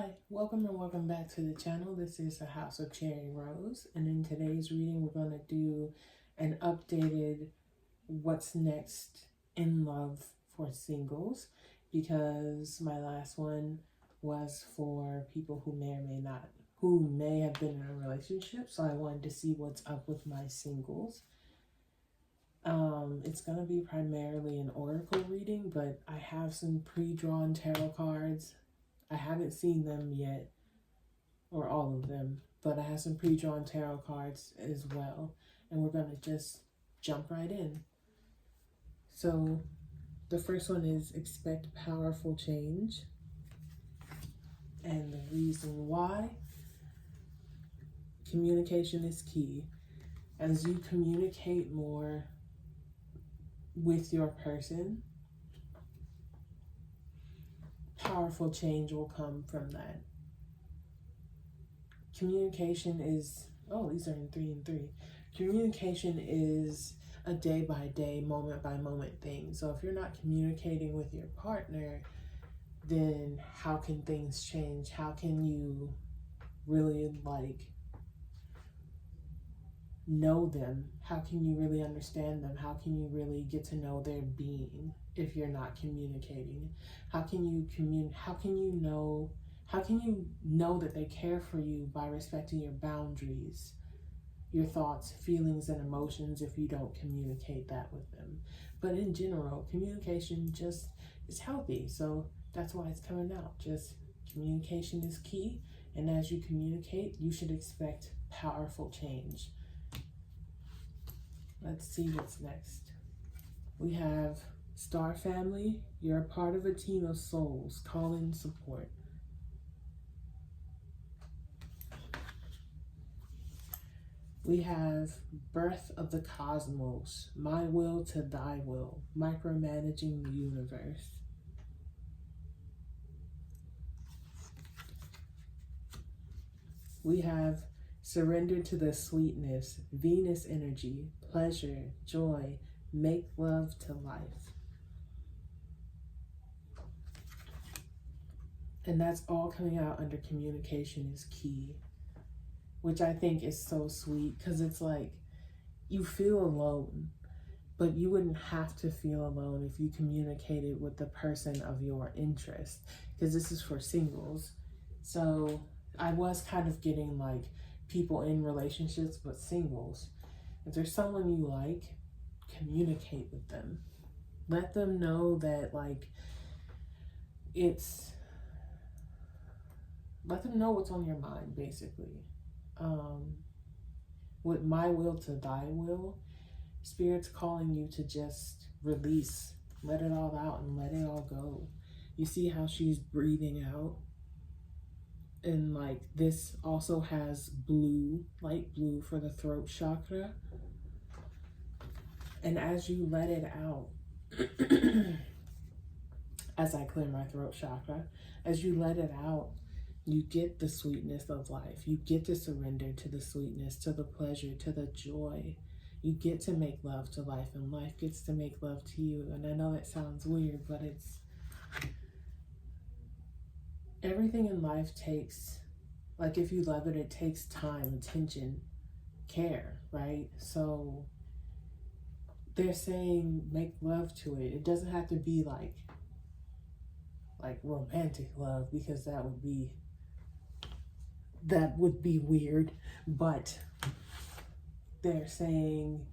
Hi, welcome and welcome back to the channel. This is the House of Cherry Rose, and in today's reading we're going to do an updated what's next in love for singles, because my last one was for people who may have been in a relationship, so I wanted to see what's up with my singles. It's going to be primarily an oracle reading, but I have some pre-drawn tarot cards. I haven't seen them yet, or all of them, but I have some pre-drawn tarot cards as well, and we're going to just jump right in. So the first one is expect powerful change, and the reason why: communication is key. As you communicate more with your person, powerful change will come from that. Communication is, these are in 3 and 3. Communication is a day-by-day, moment-by-moment thing. So if you're not communicating with your partner, then how can things change? How can you really know them? How can you really understand them? How can you really get to know their being if you're not communicating? How can you know that they care for you by respecting your boundaries, your thoughts, feelings, and emotions if you don't communicate that with them? But in general, communication just is healthy. So that's why it's coming out. Just communication is key. And as you communicate, you should expect powerful change. Let's see what's next. We have Star Family. You're a part of a team of souls. Call in support. We have Birth of the Cosmos. My will to thy will. Micromanaging the universe. We have Surrender to the Sweetness. Venus energy. Pleasure. Joy. Make love to life. And that's all coming out under communication is key, which I think is so sweet, because it's like you feel alone, but you wouldn't have to feel alone if you communicated with the person of your interest, because this is for singles. So I was kind of getting like people in relationships, but singles. If there's someone you like, communicate with them. Let them know that let them know what's on your mind, basically. With my will to thy will, Spirit's calling you to just release, let it all out and let it all go. You see how she's breathing out? And this also has blue, light blue, for the throat chakra. And as you let it out, as I clear my throat chakra, as you let it out, you get the sweetness of life. You get to surrender to the sweetness, to the pleasure, to the joy. You get to make love to life, and life gets to make love to you. And I know that sounds weird, but it's everything in life takes, if you love it, it takes time, attention, care, right? So they're saying make love to it. It doesn't have to be like romantic love, because that would be weird. But they're saying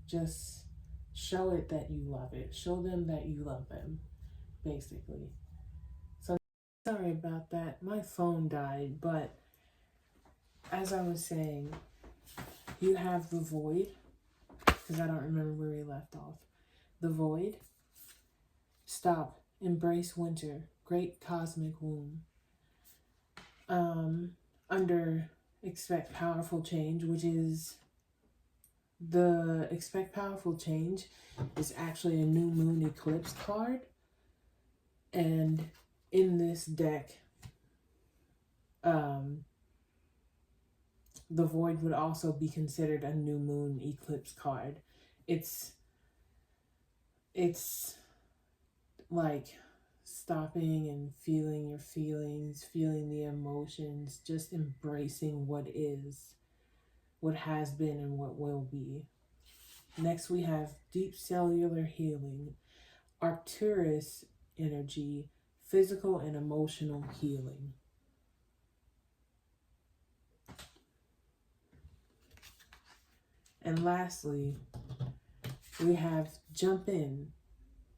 just show it that you love it. Show them that you love them, basically. So sorry about that. My phone died, but as I was saying, you have the Void, because I don't remember where we left off. The Void. Stop. Embrace winter. Great cosmic womb. Under expect powerful change, which is the expect powerful change is actually a new moon eclipse card. And in this deck, the Void would also be considered a new moon eclipse card. It's like stopping and feeling your feelings, feeling the emotions, just embracing what is, what has been, and what will be. Next, we have deep cellular healing, Arcturus energy, physical and emotional healing. And lastly, we have jump in,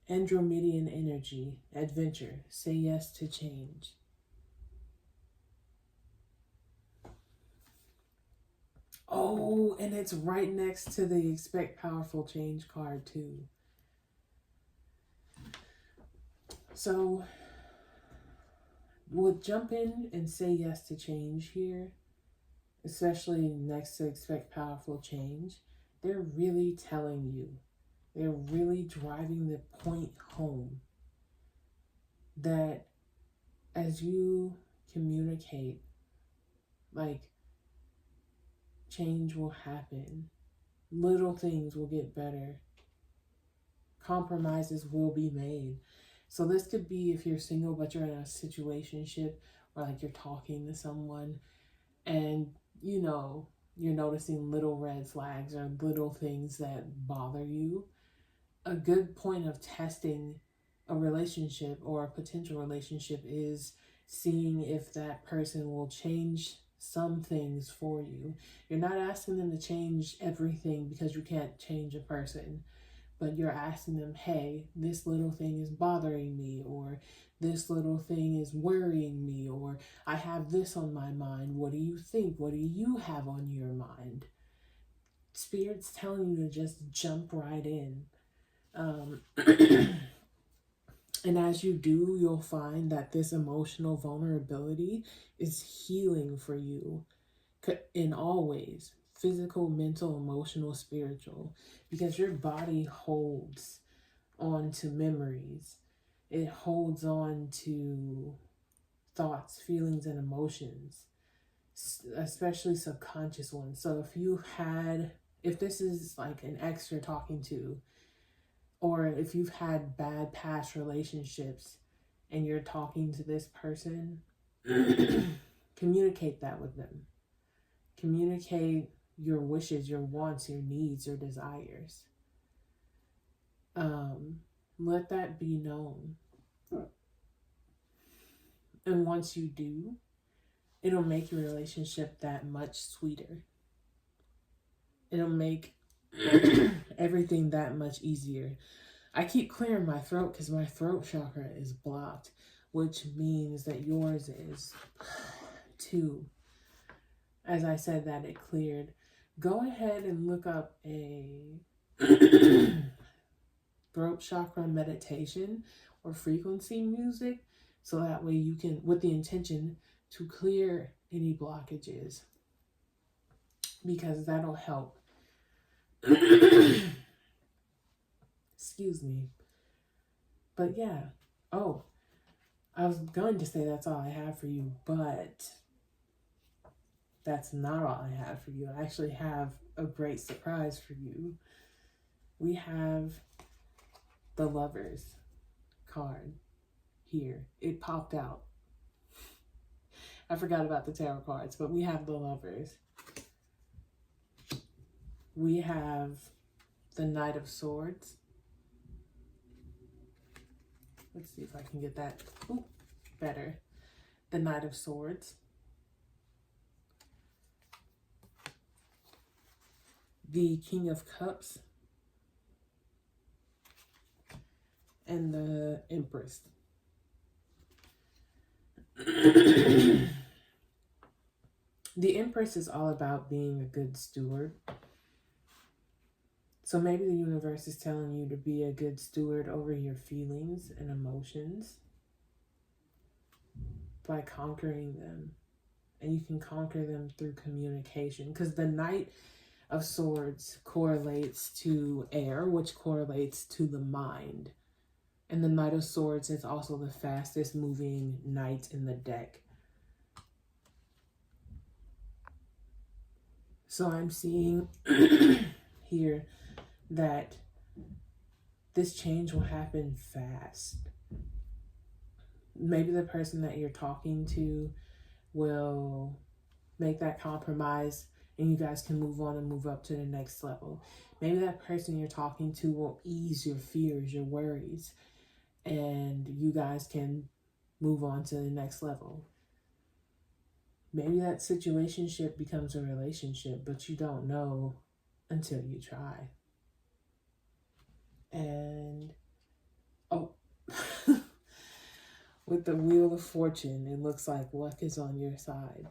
Andromedan energy, adventure, say yes to change. Oh, and it's right next to the expect powerful change card too. So we'll jump in and say yes to change here, especially next to expect powerful change. They're really telling you, they're really driving the point home that as you communicate, like, change will happen. Little things will get better. Compromises will be made. So this could be if you're single but you're in a situationship, or like you're talking to someone and you know you're noticing little red flags or little things that bother you. A good point of testing a relationship or a potential relationship is seeing if that person will change some things for you. You're not asking them to change everything because you can't change a person, but you're asking them, hey, this little thing is bothering me, or this little thing is worrying me, or I have this on my mind. What do you think? What do you have on your mind? Spirit's telling you to just jump right in. And as you do, you'll find that this emotional vulnerability is healing for you in all ways: physical, mental, emotional, spiritual, because your body holds on to memories. It holds on to thoughts, feelings, and emotions, especially subconscious ones. So if this is like an ex you're talking to, or if you've had bad past relationships and you're talking to this person, communicate that with them. Communicate your wishes, your wants, your needs, your desires. Let that be known. And once you do, it'll make your relationship that much sweeter. It'll make everything that much easier. I keep clearing my throat because my throat chakra is blocked, which means that yours is too. As I said that it cleared, go ahead and look up a throat chakra meditation or frequency music, so that way you can, with the intention to clear any blockages, because that'll help. Excuse me. But yeah. Oh, I was going to say that's all I have for you, but that's not all I have for you. I actually have a great surprise for you. We have the Lovers card here. It popped out. I forgot about the tarot cards, but we have the Lovers. We have the Knight of Swords. Let's see if I can get that better. The Knight of Swords. The King of Cups. And the Empress. The Empress is all about being a good steward. So maybe the universe is telling you to be a good steward over your feelings and emotions by conquering them. And you can conquer them through communication, because the Knight of Swords correlates to air, which correlates to the mind. And the Knight of Swords is also the fastest moving knight in the deck. So I'm seeing here that this change will happen fast. maybe the person that you're talking to will make that compromise and you guys can move on and move up to the next level. Maybe that person you're talking to will ease your fears, your worries, and you guys can move on to the next level. Maybe that situationship becomes a relationship, but you don't know until you try. And, oh, with the Wheel of Fortune, it looks like luck is on your side.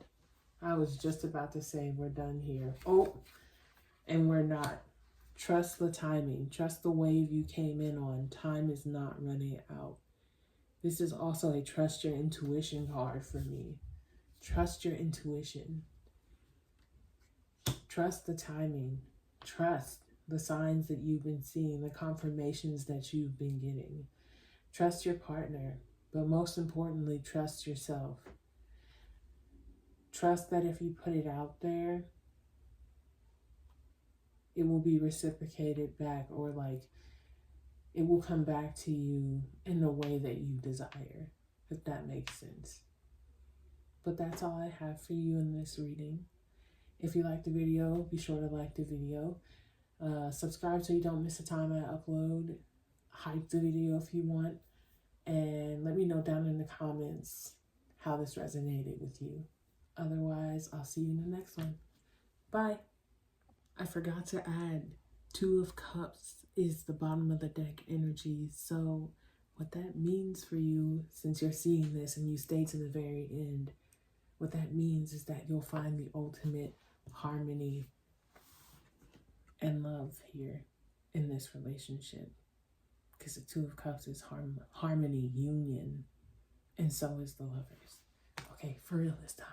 I was just about to say we're done here. Oh, and we're not. Trust the timing. Trust the wave you came in on. Time is not running out. This is also a trust your intuition card for me. Trust your intuition. Trust the timing. Trust the signs that you've been seeing, the confirmations that you've been getting. Trust your partner, but most importantly, trust yourself. Trust that if you put it out there, it will be reciprocated back, or like it will come back to you in the way that you desire, if that makes sense. But that's all I have for you in this reading. If you like the video, be sure to like the video. Subscribe so you don't miss a time I upload. Hype the video if you want. And let me know down in the comments how this resonated with you. Otherwise, I'll see you in the next one. Bye. I forgot to add, 2 of Cups is the bottom of the deck energy. So what that means for you, since you're seeing this and you stay to the very end, what that means is that you'll find the ultimate harmony and love here in this relationship. Because the 2 of Cups is harmony, union, and so is the Lovers. Okay, for real this time.